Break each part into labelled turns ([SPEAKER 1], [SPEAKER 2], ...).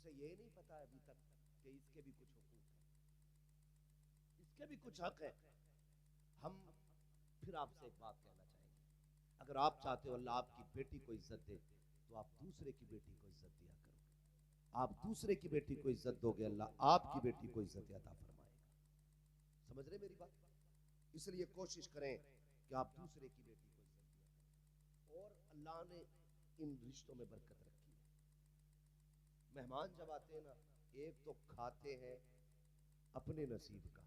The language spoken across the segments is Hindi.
[SPEAKER 1] उसे ये नहीं पता अभी तक कि इसके भी कुछ हुकूक है, इसके भी कुछ हक है। हम फिर आपसे एक बात कहना चाहेंगे, अगर आप चाहते हो अल्लाह आपकी बेटी को इज्जत दे तो आप दूसरे की बेटी को इज्जत दिया करो। आप दूसरे की बेटी को इज्जत दोगे, अल्लाह आपकी बेटी को इज्जत अता फरमाएगा। समझ रहे मेरी बात? इसलिए कोशिश करें कि आप दूसरे की बेटी को इज्जत दिया करें। और अल्लाह ने इन रिश्तों में बरकत रखी है। मेहमान जब आते हैं ना, एक तो खाते हैं अपने नसीब का,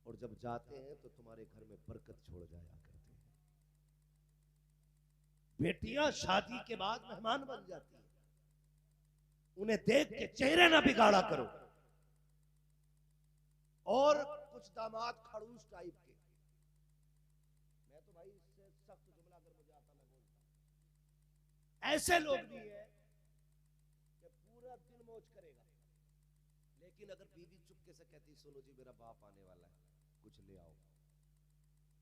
[SPEAKER 1] और जब जाते हैं तो तुम्हारे घर में बरकत छोड़ जाया करते हैं। बेटियां शादी के बाद मेहमान बन जाती हैं, उन्हें देख के चेहरे ना बिगाड़ा करो। और कुछ दामाद खड़ूस टाइप के, मैं तो भाई इससे सख्त जुमला अगर मुझे आता मैं बोलता, ऐसे लोग भी हैं कि पूरा दिन मौज करेगा, लेकिन अगर बीवी चुपके से कहती सुनो जी मेरा बाप आने वाला है कुछ ले आओ,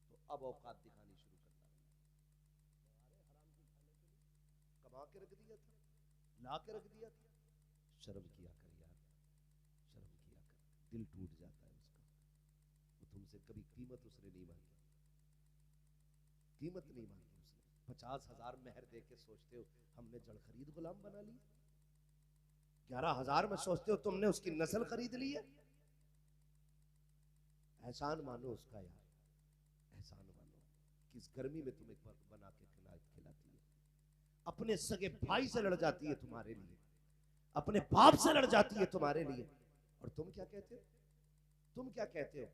[SPEAKER 1] तो अब औकात दिखानी शुरू करता है। अरे हराम की खाने के लिए कमा के रख दिया था, ला के रख दिया था, शर्म किया कर यार, शर्म किया कर, दिल टूट जाता है उसका। वो तुमसे कभी कीमत उसने नहीं मांगी, कीमत नहीं मांगी उसने। 50,000 मेहर दे के सोचते हो हमने जड़ खरीद गुलाम बना ली, 11,000 में सोचते हो तुमने उसकी नस्ल खरीद ली है। एहसान मानो उसका यार, एहसान मानो कि इस गर्मी में तुम्हें बना के खिलाती है। अपने सगे भाई से लड़ जाती है तुम्हारे लिए, अपने बाप से लड़ जाती है तुम्हारे लिए, और तुम क्या कहते हो? तुम क्या कहते हो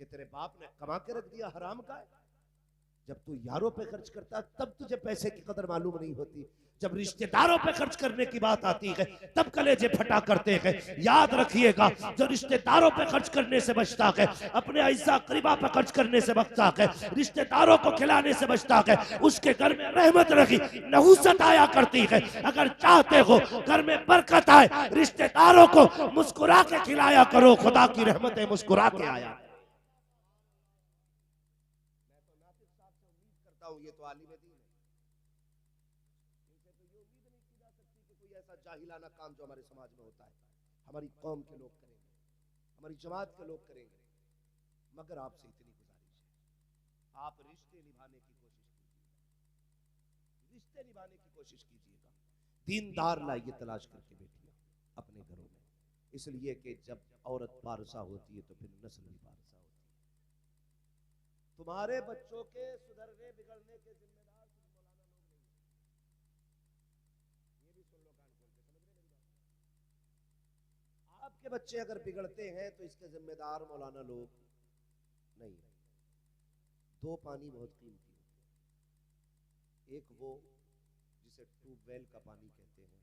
[SPEAKER 1] कि तेरे बाप ने कमा के रख दिया, हराम का है। जब तू यारों पे खर्च करता है तब तुझे पैसे की कदर मालूम नहीं होती, जब रिश्तेदारों पे खर्च करने की बात आती है तब कलेजे फटा करते हैं। याद रखिएगा, जो रिश्तेदारों पे खर्च करने से बचता है, अपने अइज़ा करीबा पे खर्च करने से बचता है, रिश्तेदारों को खिलाने से बचता है, उसके घर में रहमत रखी नहुसत आया करती है। अगर चाहते हो घर में बरकत आए, रिश्तेदारों को मुस्कुरा के खिलाया करो, खुदा की रहमतें मुस्कुरा के आया। ये तो आलिम दीन है, इनसे तो ये उम्मीद नहीं की जा सकती कि कोई ऐसा जाहिलाना काम जो हमारे समाज में होता है हमारी कौम के लोग करेंगे, हमारी जमात के लोग करेंगे। मगर आपसे इतनी गुजारिश है, आप रिश्ते निभाने की कोशिश कीजिएगा, रिश्ते निभाने की कोशिश कीजिएगा। दीनदार लाइए तलाश करके बेटियां अपने घरों में, इसलिए कि जब औरत पारसा होती है तो फिर नस्ल भी पारसा होती है। तुम्हारे बच्चों के सुधरने बिगड़ने के जिम्मेदार सिर्फ मौलाना लोग नहीं है, ये भी सुन लो कान खोल के, समझ रहे मेरी बात? आपके बच्चे अगर बिगड़ते हैं तो इसके जिम्मेदार मौलाना लोग नहीं है। दो पानी बहुत कीमती होते हैं, एक वो जिसे ट्यूबवेल का पानी कहते हैं,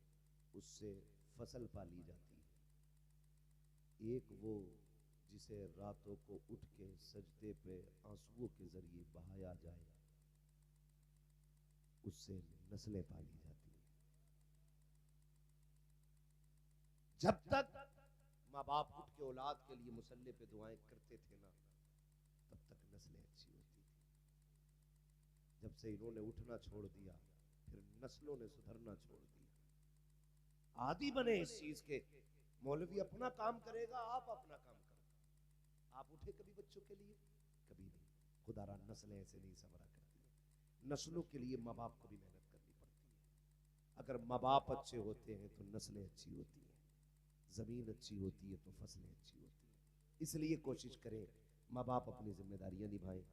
[SPEAKER 1] उससे फसल पाली जाती है, एक वो जिसे रातों को उठ के सजदे पे आंसुओं के जरिए बहाया जाए, उससे नस्लें पाली जाती हैं। जब तक माँ बाप उठ के औलाद के लिए मुसल्ले पे दुआएं करते थे ना, तब तक नस्लें अच्छी होती थी। जब से इन्होंने उठना छोड़ दिया, फिर नस्लों ने सुधरना छोड़ दिया। आदी बने इस चीज के, मौलवी अपना काम करेगा, आप अपना काम करो। आप उठे कभी बच्चों के लिए? कभी नहीं। खुदारा नस्लें ऐसे नहीं संवरा करती है, नस्लों के लिए माँ बाप को भी मेहनत करनी पड़ती है। अगर माँ बाप अच्छे होते हैं तो नस्लें अच्छी होती हैं, जमीन अच्छी होती है तो फसलें अच्छी होती हैं। इसलिए कोशिश करें माँ बाप अपनी जिम्मेदारियां निभाएं,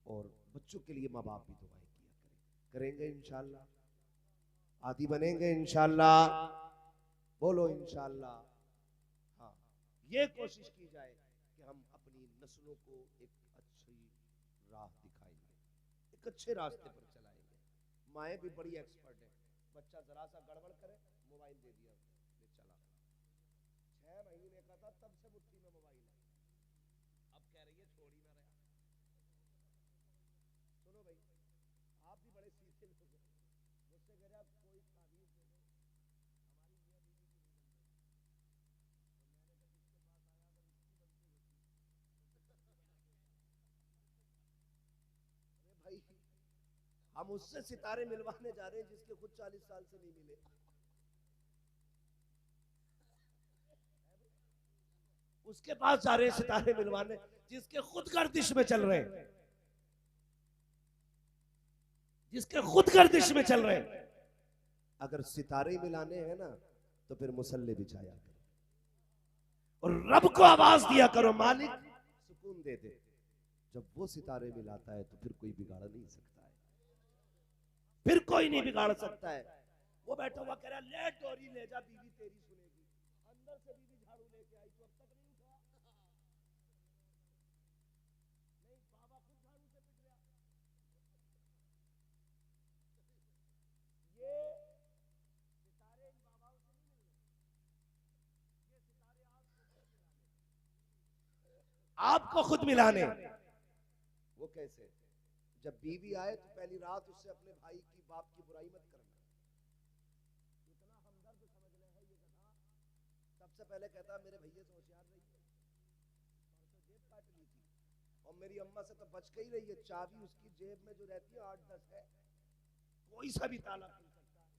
[SPEAKER 1] और बच्चों के लिए माँ बाप भी दुआएं किया करें। करेंगे इंशाअल्लाह, आदी बनेंगे इंशाअल्लाह, बोलो इंशाअल्लाह। हाँ, ये कोशिश की जाए कि हम अपनी नस्लों को एक अच्छी राह दिखाएंगे, एक अच्छे रास्ते पर चलाएंगे। माएँ भी बड़ी एक्सपर्ट है, बच्चा जरा सा गड़बड़ करे मोबाइल दे दिया, ले चला। 6 महीने का था तब से मुट्ठी में मोबाइल है, अब कह रही है छोड़ ही ना रहा। सुनो भाई, आप भी बड़े सीधे लोग हो, मुझसे कह रहे आप कोई ताबीज दे दो, हमारी मियां बीवी की नहीं बन रही। तो मैंने कहा जिसके पास आया अगर इसकी बनती होती। अरे भाई, हम उससे सितारे मिलवाने जा रहे हैं जिसके खुद 40 साल से नहीं मिले। उसके पास जा रहे हैं सितारे मिलवाने, जिसके खुद गर्दिश में चल रहे हैं, जिसके खुद गर्दिश में चल रहे हैं। अगर सितारे मिलाने हैं ना तो फिर मुसल्ले बिछाया करो और रब को आवाज दिया करो, मालिक सुकून दे दे। जब वो सितारे मिलाता है तो फिर कोई बिगाड़ नहीं सकता है, फिर कोई नहीं बिगाड़ सकता है। वो बैठा हुआ कह रहा ले डोरी ले जा, बीवी तेरी सुनेगी। अंदर से बीवी झाड़ू लेके आई तो अब तक नहीं उठा। नहीं, बाबा खुद झाड़ू से पिट गया। ये सितारे इन बाबाओं से नहीं मिल रहे, ये सितारे आपको खुद मिलाने। वो कैसे? जब बीवी आए तो पहली रात उससे अपने भाई की बाप की बुराई मत करना। इतना हमदर्द समझ ले है ये गधा। सबसे पहले कहता मेरे भैया से होशियार रही है, परसों जेब काट ली थी और मेरी अम्मा से तो बच के ही रही है। चाबी उसकी जेब में जो रहती है 8-10 है, कोई सा भी ताला खुल सकता है।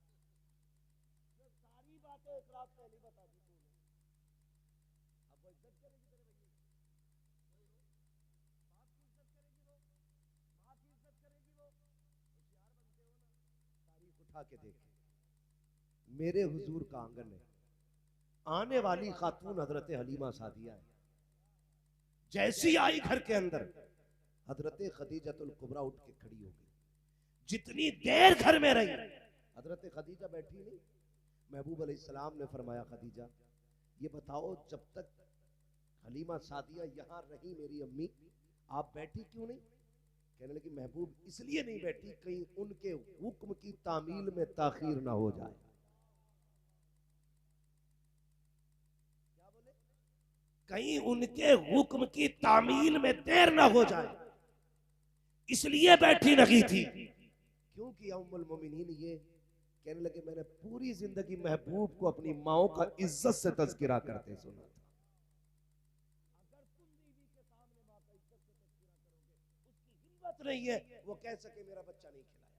[SPEAKER 1] ये सारी बातें एक रात पहले बता दी तूने। अब वो इज्जत करेगी तेरे भैया की, बाप की इज्जत करेगी, वो माँ की इज्जत करेगी। वो होशियार बनते हो ना। तारीख उठा के देखे, मेरे हुजूर का आंगन है, आने वाली खातून हजरत हलीमा सादिया है। जैसी आई घर के अंदर, हजरत खदीजतुल कुबरा उठ के खड़ी हो गई। जितनी देर घर में रही, हजरत खदीजा बैठी नहीं। महबूब अलैहिस्सलाम ने फरमाया खदीजा ये बताओ जब तक हलीमा सादिया यहाँ रही मेरी अम्मी, आप बैठी क्यों नहीं? कहने लगी महबूब इसलिए नहीं बैठी कहीं उनके हुक्म की तामील में ताखीर ना हो जाए। क्या बोले? कहीं उनके हुक्म की तामील में देर ना हो जाए, इसलिए बैठी नहीं थी। क्योंकि उम्मुल मोमिनीन ये कहने लगे मैंने पूरी जिंदगी महबूब को अपनी माओ का इज्जत से तज़किरा करते सुना था। अगर तुम बीवी के सामने मां का इज्जत से तज़किरा करोगे, उसकी हिम्मत नहीं है वो कह सके मेरा बच्चा नहीं खिलाया।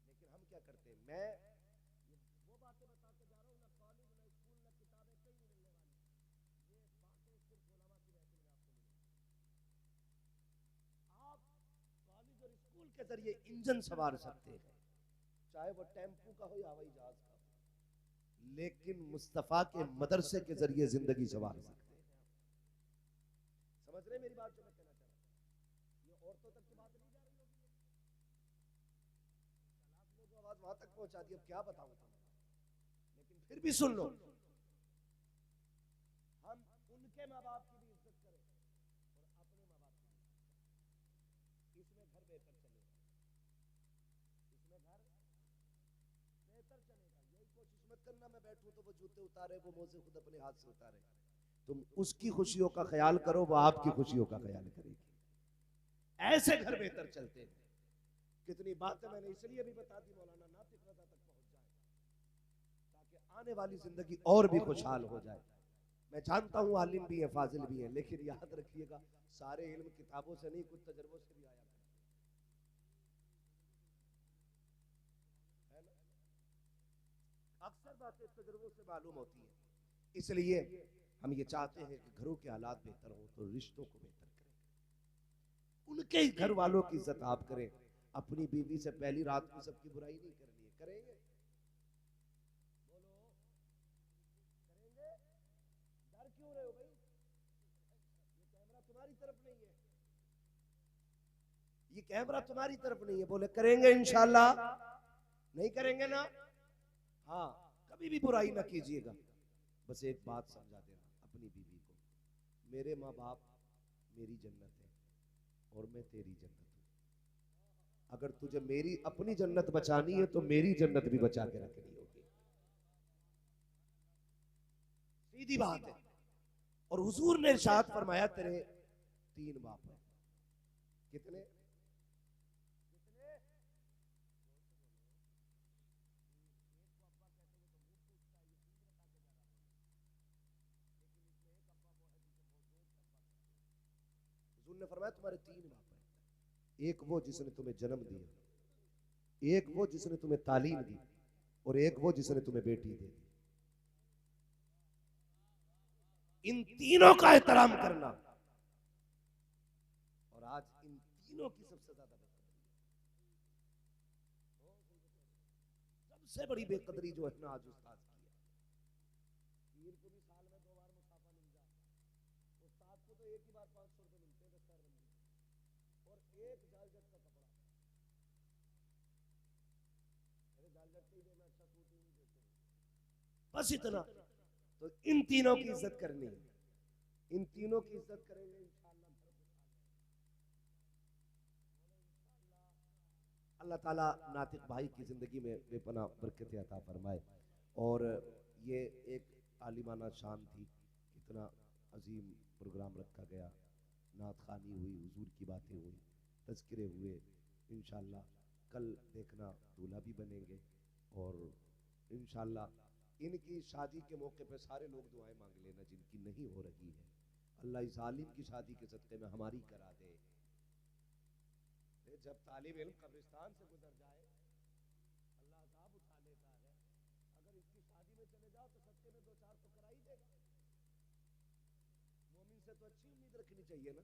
[SPEAKER 1] लेकिन हम क्या करते हैं, मैं वो बातें बताते जा रहा हूँ, ना कॉलेज ना स्कूल ना किताबें कहीं नहीं मिलने वाली। ये बातें सिर्फ उलमा की महफिल में आपको मिलेंगी। आप कॉलेज और स्कूल के जरिए इंजन सवार सकते हैं, चाहे वो टेम्पू का हो या हवाई जहाज का, लेकिन मुस्तफा के मदरसे के जरिए जिंदगी सवार सकते हैं। समझ रहे मेरी बात जो मैं कहना चाह रहा हूं? ये औरतों तक की बात नहीं जा रही होगी, आपने जो आवाज वहां तक पहुंचा दी, अब क्या बताऊं तुम्हें, लेकिन फिर भी सुन लो। हम उनके माँ बाप की भी इज्जत करें और अपने माँ बाप की भी इज्जत करें, इसमें घर बेहतर चलेगा, इसमें घर बेहतर चलेगा। यही कोशिश मत करना मैं बैठूं तो वो जूते उतारे, वो मोजे खुद अपने हाथ से उतारे। तुम उसकी खुशियों का ख्याल करो, वो आपकी खुशियों का ख्याल करेगी। ऐसे घर बेहतर चलते हैं। कितनी बातें मैंने इसलिए भी बता दी मौलाना नातिक रज़ा तक पहुंच जाए, ताकि आने वाली जिंदगी और भी खुशहाल हो जाए। मैं जानता हूं आलिम भी है, फाजिल भी है, लेकिन याद रखिएगा सारे इल्म किताबों से नहीं, कुछ तजर्बों से भी आया है ना। अक्सर बातें तजर्बों से मालूम होती है। इसलिए हम ये चाहते हैं कि घरों के हालात बेहतर हो तो रिश्तों को बेहतर करें, उनके घर वालों की इज्जत आप करें। अपनी बीवी से पहली रात को सबकी बुराई नहीं करनी है। करेंगे? बोलो करेंगे? डर क्यों रहे हो भाई? ये कैमरा तुम्हारी तरफ नहीं है, ये कैमरा तुम्हारी तरफ नहीं है। बोले करेंगे इंशाल्लाह। नहीं करेंगे ना? हाँ, कभी भी बुराई ना कीजिएगा। बस एक बात समझा देना अपनी बीवी को, मेरे माँ बाप मेरी जन्नत है और मैं तेरी जन्नत हूं। अगर तुझे मेरी अपनी जन्नत बचानी है तो मेरी जन्नत भी बचा के रखनी होगी। सीधी बात है। और हुजूर ने इरशाद फरमाया तेरे 3 बाप हैं। कितने? हुजूर ने फरमाया तुम्हारे 3 बाप हैं। एक वो जिसने तुम्हें जन्म दिया, एक वो जिसने तुम्हें तालीम दी, और एक वो जिसने तुम्हें बेटी दे दी। इन तीनों का एहतराम करना, और आज इन तीनों की सबसे ज्यादा बेकदरी, सबसे बड़ी बेकदरी जो है ना आज उस्ताद की है। पीर को भी साल में 2 बार मुसाफा मिल जाए, उस्ताद को तो एक ही बार 500 रुपए मिलते हैं दस्तारबंदी, और एक जालजट का कपड़ा, अरे जालजट के ही देना, अच्छा सूट ही नहीं देते, बस इतना। तो इन तीनों की इज्जत करनी है, इन तीनों की इज्जत करेंगे इंशाअल्लाह। अल्लाह ताला नातिक भाई की जिंदगी में बेपनाह बरकत अता फरमाए। और ये एक आलिमाना शान थी, इतना अजीम प्रोग्राम रखा गया, नात खानी हुई, हुजूर की बातें हुई, तज़किरे हुए। इंशाअल्लाह कल देखना दूल्हा भी बनेंगे, और इंशाअल्लाह इनकी शादी के मौके पे सारे लोग दुआएं मांग लेना जिनकी नहीं हो रही है। अल्लाह इस आलिम की शादी के सदक़े में हमारी करा दे। जब तालिब इल्म कब्रिस्तान से गुजर जाए, अल्लाह साहब उठा लेता है, अगर इसकी शादी में चले जाओ तो सदक़े में 2-4 तो करा ही देगा। मोमिन से तो अच्छी उम्मीद रखनी चाहिए ना।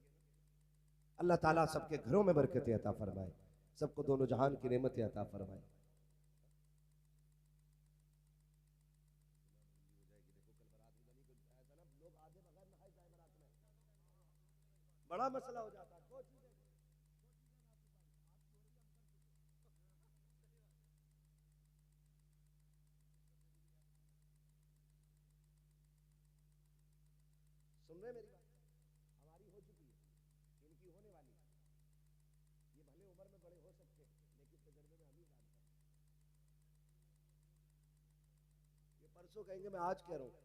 [SPEAKER 1] अल्लाह ताला सबके घरों में बरकत अता फरमाए, सबको दोनों जहान की नेमतें अता फरमाए। बड़ा मसला हो जाता है। सुन रहे मेरी बात? हमारी हो चुकी है, इनकी होने वाली है। ये भले उम्र में बड़े हो सकते हैं, लेकिन तजर्बे में हम ही जानते हैं। ये परसों कहेंगे मैं आज कह रहा हूँ,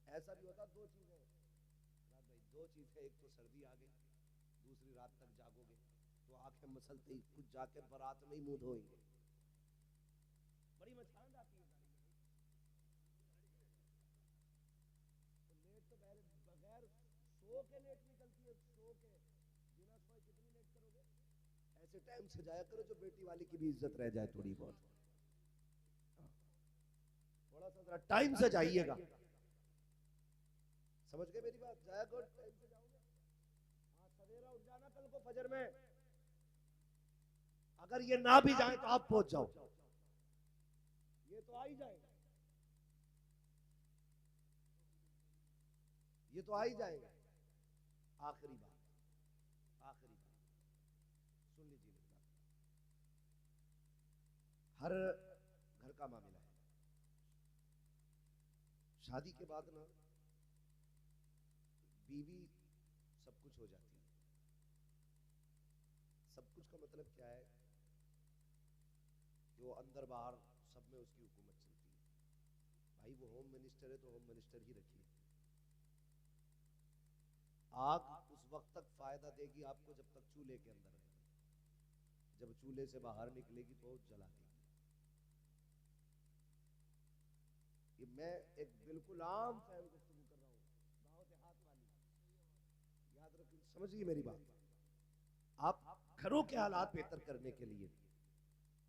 [SPEAKER 1] ऐसा भी होता। दो चीजें रात भाई, दो चीजें, एक तो सर्दी आ गई, दूसरी रात तक जागोगे तो आंखें मसलते ही कुछ जाके बारात में ही मुंह धोएंगे। बड़ी मचान आती है गाड़ी में, तो लेट तो बगैर सो के लेट निकलती है, सो के बिना सोए कितनी लेट करोगे। ऐसे टाइम से जाया करो जो बेटी वाली की भी इज्जत रह जाए थोड़ी बहुत। थोड़ा सा जरा टाइम से जाइएगा, समझ गए मेरी बात? जाया करो टाइम से जाओगे। हाँ, सवेरा उठ जाना कल को फजर में। अगर ये ना भी जाए तो आप पहुंच जाओ, ये तो आ ही जाएगा, ये तो आ ही जाएगा। आखिरी बात सुन लीजिए मेरी बात। हर घर का मामला है, शादी के बाद ना बीवी सब कुछ हो जाती है। सब कुछ का मतलब क्या है कि वो अंदर बाहर सब में उसकी हुकूमत चलती है। भाई वो होम मिनिस्टर है तो होम मिनिस्टर ही रखिए। आग उस वक्त तक फायदा देगी आपको जब तक चूल्हे के अंदर रहेगी, जब चूल्हे से बाहर निकलेगी तो जला देगी। ये मैं एक बिल्कुल आम फैन गुफ्तगू कर रहा हूँ, गाँव देहात वाली, याद रखिए, समझिए मेरी बात। आप घरों के हालात बेहतर करने के लिए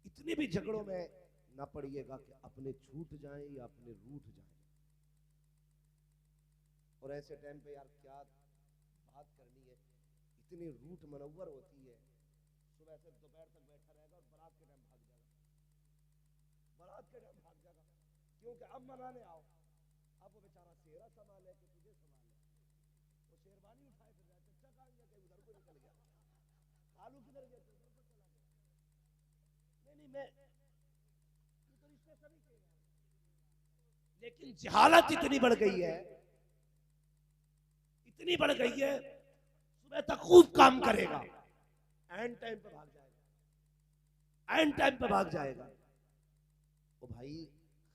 [SPEAKER 1] इतने भी झगड़ों में ना पड़िएगा कि अपने छूट जाएं या अपने रूठ जाएं। और ऐसे टाइम पे यार क्या बात करनी है, इतनी रूठ मनव्वर होती है, सुबह से दोपहर तक बैठा रहेगा और बारात के टाइम भाग जाएगा, बारात के टाइम भाग जाएगा, क्योंकि अब मनाने आओ, अब वो बेचारा सेहरा संभाले कि तुझे संभाले, वो शेरवानी उठाए फिर जाए, चचा कहाँ गया, कहीं उधर को निकल गया, आलू किधर गया, तो उधर को चला गया। नहीं मैं ये तो रिश्ते सभी के, लेकिन जहालत इतनी बढ़ गई है, इतनी बढ़ गई है, सुबह तक खूब काम करेगा, एंड टाइम पे भाग जाएगा, एंड टाइम पे भाग जाएगा। ओ भाई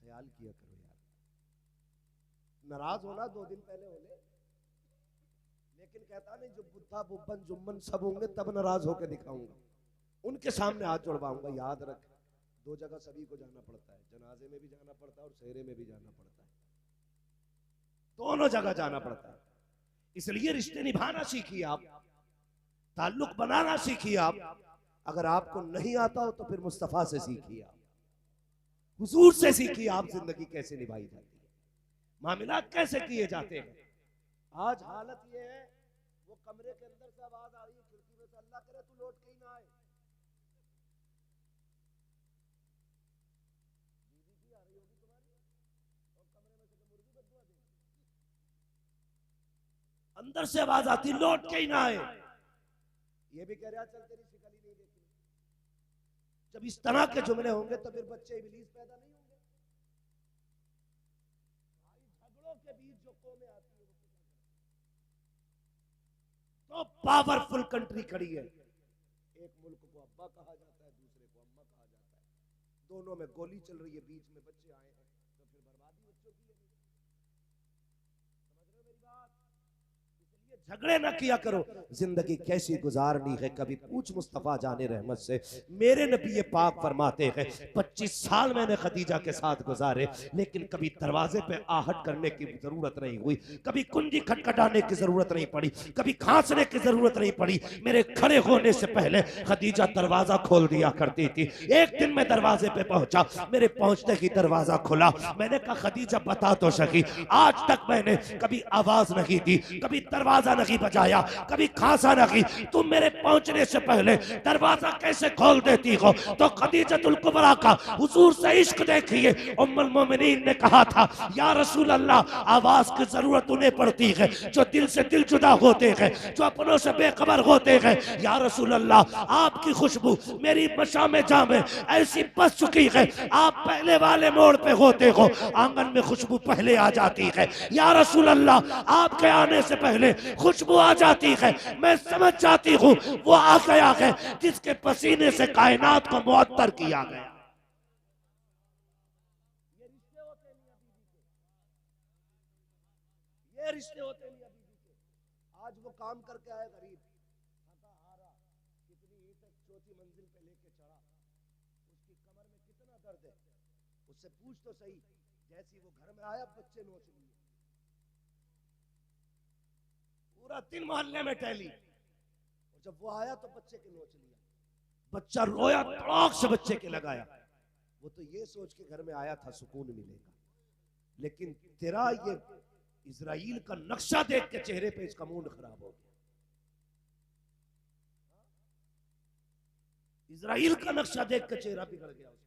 [SPEAKER 1] ख्याल किया करो यार, नाराज होना 2 दिन पहले हो ले, लेकिन कहता नहीं जो बुद्धा बुब्बन जुम्मन सब होंगे तब नाराज होकर दिखाऊंगा, उनके सामने हाथ जोड़वाऊंगा। याद रख, 2 जगह सभी को जाना पड़ता है, जनाजे में भी जाना पड़ता है और सेहरे में भी जाना पड़ता है, दोनों जगह जाना पड़ता है। इसलिए रिश्ते निभाना सीखिए आप, ताल्लुक बनाना सीखिए आप। अगर आपको नहीं आता हो तो फिर मुस्तफा से सीखिए आप, हुजूर से सीखिए आप जिंदगी कैसे निभाई जाती है, मामलात कैसे किए जाते हैं। आज हालत ये है, वो कमरे के अंदर से आवाज आ रही है खिड़की में से, अल्लाह करे तू लौट के ही ना आए। बीवी की आ रही होगी तुम्हारी, और कमरे में से तो मुर्गी बदुआ देगी। अंदर से आवाज आती लौट के ही ना आए। ये भी कह रहा चल तेरी शिकल ही नहीं देखी। जब इस तरह के जुमले होंगे तो फिर बच्चे इब्लीस पैदा नहीं होंगे। झगड़ों के बीच जो कौमें आती है तो पावरफुल कंट्री खड़ी है। एक मुल्क को अब्बा कहा जाता है, दूसरे को अम्मा कहा जाता है, दोनों में गोली चल रही है, बीच में बच्चे आए हैं, तो फिर बर्बादी बच्चों की है। समझ रहे हो मेरी बात? इसलिए झगड़े ना किया करो। जिंदगी कैसी गुजारनी है कभी पूछ मुस्तफा जाने रहमत से। मेरे नबी पाक फरमाते हैं 25 साल मैंने खदीजा के साथ गुजारे, लेकिन कभी दरवाजे पे आहट करने की जरूरत नहीं हुई, कभी कुंजी खटखटाने की जरूरत नहीं पड़ी, कभी खांसने की जरूरत नहीं पड़ी। मेरे खड़े होने से पहले खदीजा दरवाजा खोल दिया करती थी। एक दिन मैं दरवाजे पे पहुंचा, मेरे पहुंचते ही दरवाजा खुला। मैंने कहा खदीजा बता तो सकी, आज तक मैंने कभी आवाज नहीं दी, कभी दरवाजा नहीं बजाया, कभी खांसा नहीं, तुम मेरे पहुंचने से पहले दरवाजा कैसे खोल देती हो? तो खदीजतुल कुबरा का हुजूर से इश्क देखिए। उम्मुल मोमिनीन ने कहा था या रसूल अल्लाह, आवाज की जरूरत उन्हें पड़ती है जो दिल से दिल जुदा होते हैं, जो अपनों से बेखबर होते हैं। या रसूल अल्लाह, आपकी खुशबू मेरी मशामे जामे ऐसी बस चुकी है, आप पहले वाले मोड़ पे होते हो, आंगन में खुशबू पहले आ जाती है। या रसूल अल्लाह, आपके आने से पहले खुशबू आ जाती है, मैं समझ जाती हूँ वो आ गया है जिसके पसीने से कायनात को मुअत्तर किया गया। ये रिश्ते होते हैं मियां बीवी के, ये रिश्ते होते हैं मियां बीवी के। आज वो काम करके आए गरीब, थका हारा, कितनी ईंटें चौथी मंजिल पे लेके चढ़ा, उसकी कमर में कितना दर्द है, उससे पूछ तो सही। जैसी वो घर में आया बच्चे नोच लिए, पूरा दिन मोहल्ले में टहली, और जब वो आया तो बच्चे के नोच लिया। बच्चा रोया, तड़ाक से बच्चे के लगाया। वो तो ये सोच के घर में आया था सुकून मिलेगा, लेकिन तेरा ये इजराइल का नक्शा देख के चेहरे पे इसका मूड खराब हो गया। इजराइल का नक्शा देख के चेहरा बिगड़ गया उसका।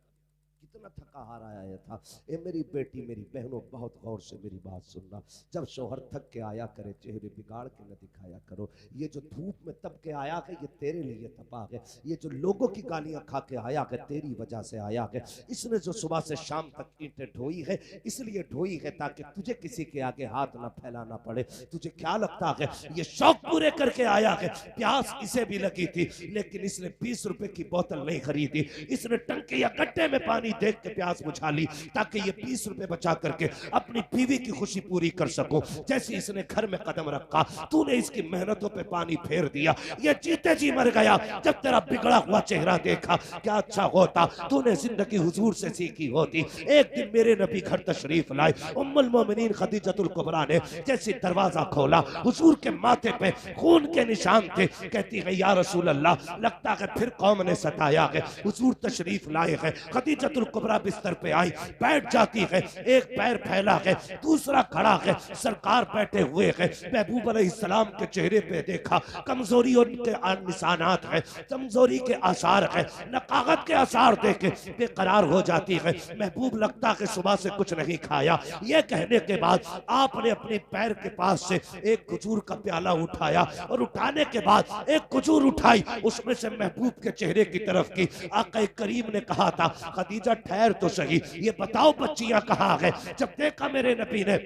[SPEAKER 1] कितना थका हारा आया था। ए मेरी बेटी, मेरी बहनों, बहुत गौर से मेरी बात सुनना। जब शोहर थक के आया करे, चेहरे बिगाड़ के न दिखाया करो। ये जो धूप में तप के आया है, ये तेरे लिए तपा है। ये जो लोगों की गालियां खा के आया है, तेरी वजह से आया है। इसने जो सुबह से शाम तक ईंटें ढोई है, इसलिए ढोई है ताकि तुझे किसी के आगे हाथ ना फैलाना पड़े। तुझे क्या लगता है ये शौक पूरे करके आया है? प्यास इसे भी लगी थी, लेकिन इसने 20 रुपए की बोतल नहीं खरीदी। इसने टंकी या गड्ढे में पानी देख के प्यास बुझा ली ताकि ये 20 रुपए बचा करके अपनी बीवी की खुशी पूरी कर सको। जैसे इसने घर में कदम रखा, तूने इसकी मेहनतों पे पानी फेर दिया। ये जीते जी मर गया। जब तेरा बिगड़ा हुआ चेहरा देखा, क्या अच्छा होता तूने जिंदगी हुजूर से सीखी होती। एक दिन मेरे नबी घर तशरीफ लाए। उम्मुल मोमिनीन खदीजतुल कुबरा ने जैसे दरवाजा खोला, हुजूर के माथे पे खून के निशान थे। कहती है या रसूल अल्लाह, लगता है फिर कौम ने सताया है। हुजूर तशरीफ लाए हैं। खदीजतुल कुबरा बिस्तर पे आई, बैठ जाती है। एक पैर फैला है, दूसरा खड़ा है। सरकार बैठे हुए हैं। महबूब अलैहिस्सलाम के चेहरे पे देखा, कमजोरी उनके निशानात है, कमजोरी के आसार है, नकागत के आसार देखे बेकरार हो जाती है। महबूब लगता है सुबह से कुछ नहीं खाया। ये कहने के बाद आपने अपने पैर के पास से एक खजूर का प्याला उठाया, और उठाने के बाद एक खजूर उठाई, उसमें से महबूब के चेहरे की तरफ की। आका करीम ने कहा था खदीजा ठहर तो सही, ये बताओ बच्चियां कहाँ है? जब देखा मेरे नबी ने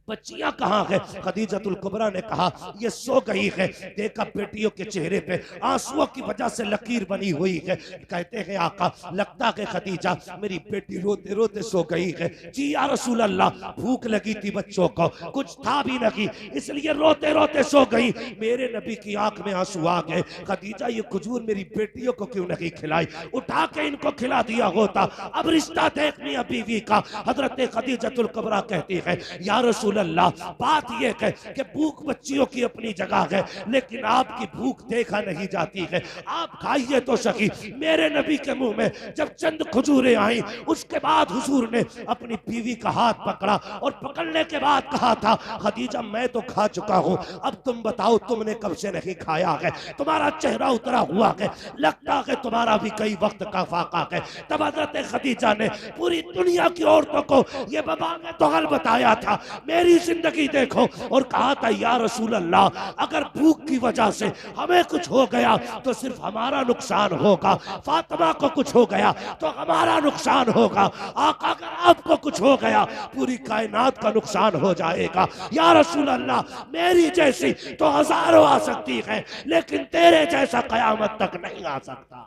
[SPEAKER 1] बच्चियां कहाँ है? खदीजतुल कुबरा ने कहा ये सो गई है। देखा बेटियों के चेहरे पे आंसुओं की वजह से लकीर बनी हुई है। कहते हैं आका, लगता है खदीजा मेरी बेटी रोते रोते सो गई है। जी या रसूल अल्लाह, भूख लगी थी बच्चों को, कुछ था भी नहीं, इसलिए रोते रोते सो गई। मेरे नबी की आंख में आंसू आ गए। खदीजा ये खजूर मेरी बेटियों को क्यों नहीं खिलाई? उठा के इनको खिला दिया होता। अब रिश्ता देख मियां बीवी का। हजरत खदीजतुल कुबरा कहती है या रसूल रसूल अल्लाह, बात यह है कि भूख बच्चियों की अपनी जगह है, लेकिन आपकी भूख देखा नहीं जाती है। आप खाइए तो सही। मेरे नबी के मुंह में जब चंद खजूरें आई, उसके बाद हुजूर ने अपनी बीवी का हाथ पकड़ा और पकड़ने के बाद कहा था, खदीजा मैं तो खा चुका हूं, अब तुम बताओ तुमने कब से नहीं खाया है? तुम्हारा चेहरा उतरा हुआ है, लगता है तुम्हारा भी कई वक्त का फाका है। तब हजरत खदीजा ने पूरी दुनिया की औरतों को यह बबांग तोहल बताया था, मेरी जिंदगी देखो, और कहा था या रसूल अल्लाह, अगर भूख की वजह से हमें कुछ हो गया तो सिर्फ हमारा नुकसान होगा, फातिमा को कुछ हो गया तो हमारा नुकसान होगा, आका अगर आपको कुछ हो गया पूरी कायनात का नुकसान हो जाएगा। या रसूल अल्लाह, मेरी जैसी तो हजारों आ सकती है, लेकिन तेरे जैसा कयामत तक नहीं आ सकता।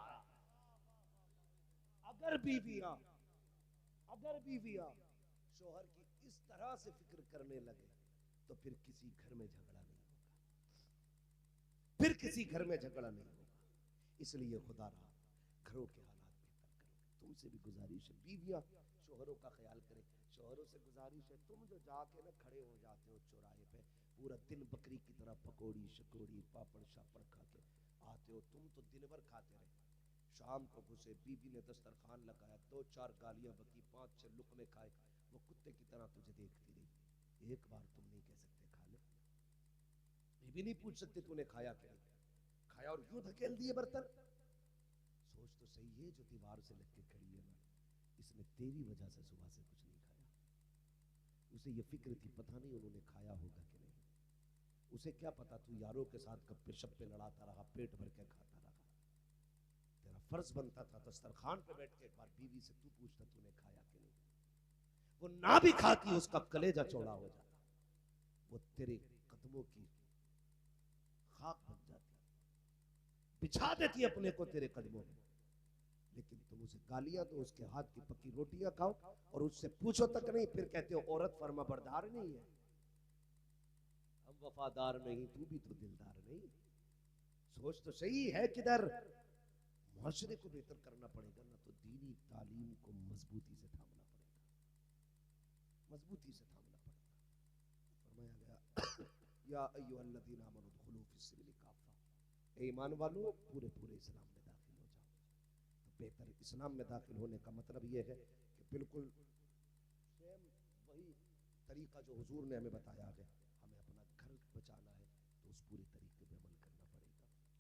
[SPEAKER 1] अगर बीवियां शोहर की इस तरह से फिक्र करने लगे तो फिर किसी घर में झगड़ा नहीं होगा, फिर किसी घर में झगड़ा नहीं होगा। इसलिए खुदा रहा घरों के हालात बेहतर करो। तुमसे भी गुजारिश है, बीवियां शोहरों का ख्याल करें। शोहरों से गुजारिश है, तुम जो जाके ना खड़े हो जाते हो चौराहे पे, पूरा दिन बकरी की तरह पकौड़ी शकौड़ी पापड़ शापड़ खा के आते हो, तुम तो दिन भर खाते रहे, शाम को घुसे, बीवी ने दस्तरखान लगाया, 2-4 गालियां बकी, 5-6 लुकमे खाए, वो कुत्ते की तरह तुझे देखती रही। एक बार तुम नहीं कह सकते खा ले, बीवी नहीं पूछ सकते तूने खाया क्या, खाया और क्यों धकेल दिए बर्तन। सोच तो सही है, जो दीवार से लग के खड़ी है ना, इसने तेरी वजह से सुबह से कुछ नहीं खाया। उसे ये फिक्र थी पता नहीं उन्होंने खाया होगा कि नहीं, उसे क्या पता तू यारों के साथ गप्पे शप्पे लड़ाता रहा, पेट भर के खाता रहा। तेरा फर्ज बनता था दस्तरखान पे बैठ के एक बार बीवी से तू पूछता तूने खाया कि नहीं। वो ना भी खाती उसका कलेजा चौड़ा हो जाता, वो तेरे कदमों की खाक बन जाती, बिछा देती अपने को तेरे कदमों में। लेकिन तुम उसे गालियां दो, उसके हाथ की पकी रोटियां खाओ और उससे पूछो तक नहीं, फिर कहते हो औरत फर्माबरदार नहीं है, हम वफादार नहीं, तू भी तो दिलदार नहीं। सोच तो सही है, किधर मुआशरे को बेहतर करना पड़ेगा ना, तो दीनी तालीम को मजबूती से थामना पड़ेगा, मजबूती से थामना पड़ेगा। फरमाया गया या अय्युहल्लज़ीना आमनू उदखुलू फिस्सिल्मी काफ़ा, ए ईमान वालों पूरे पूरे इस्लाम में दाखिल हो जाओ। तो बेहतर इस्लाम में दाखिल होने का मतलब यह है कि बिल्कुल सेम वही तरीका जो हुजूर ने हमें बताया है, हमें अपना घर बचाना है तो उस पूरे तरीके पे अमल करना पड़ेगा,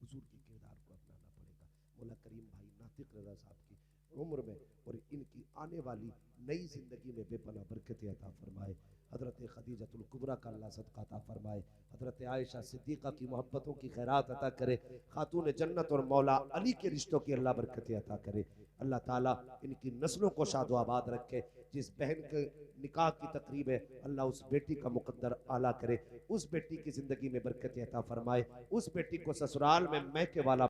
[SPEAKER 1] हुजूर के किरदार को अपनाना पड़ेगा। मौला करीम भाई नातिक रज़ा साहब की उम्र में और इनकी आने वाली नई जिंदगी में बेपनाह बरकत अता फरमाए। हजरत खदीजतुल कुबरा का अल्लाह सदका अता फरमाए। हजरत आयशा सिद्दीक़ा की मोहब्बतों की खैरात अता करे। खातून जन्नत और मौला अली के रिश्तों की अल्लाह बरकत अता करे। अल्लाह ताला इनकी नस्लों को शादो आबाद रखे। जिस बहन के निकाह की तकरीब है, अल्लाह उस बेटी का मुकद्दर आला करे, उस बेटी की जिंदगी में बरकत अता फरमाए, उस बेटी को ससुराल में महके वाला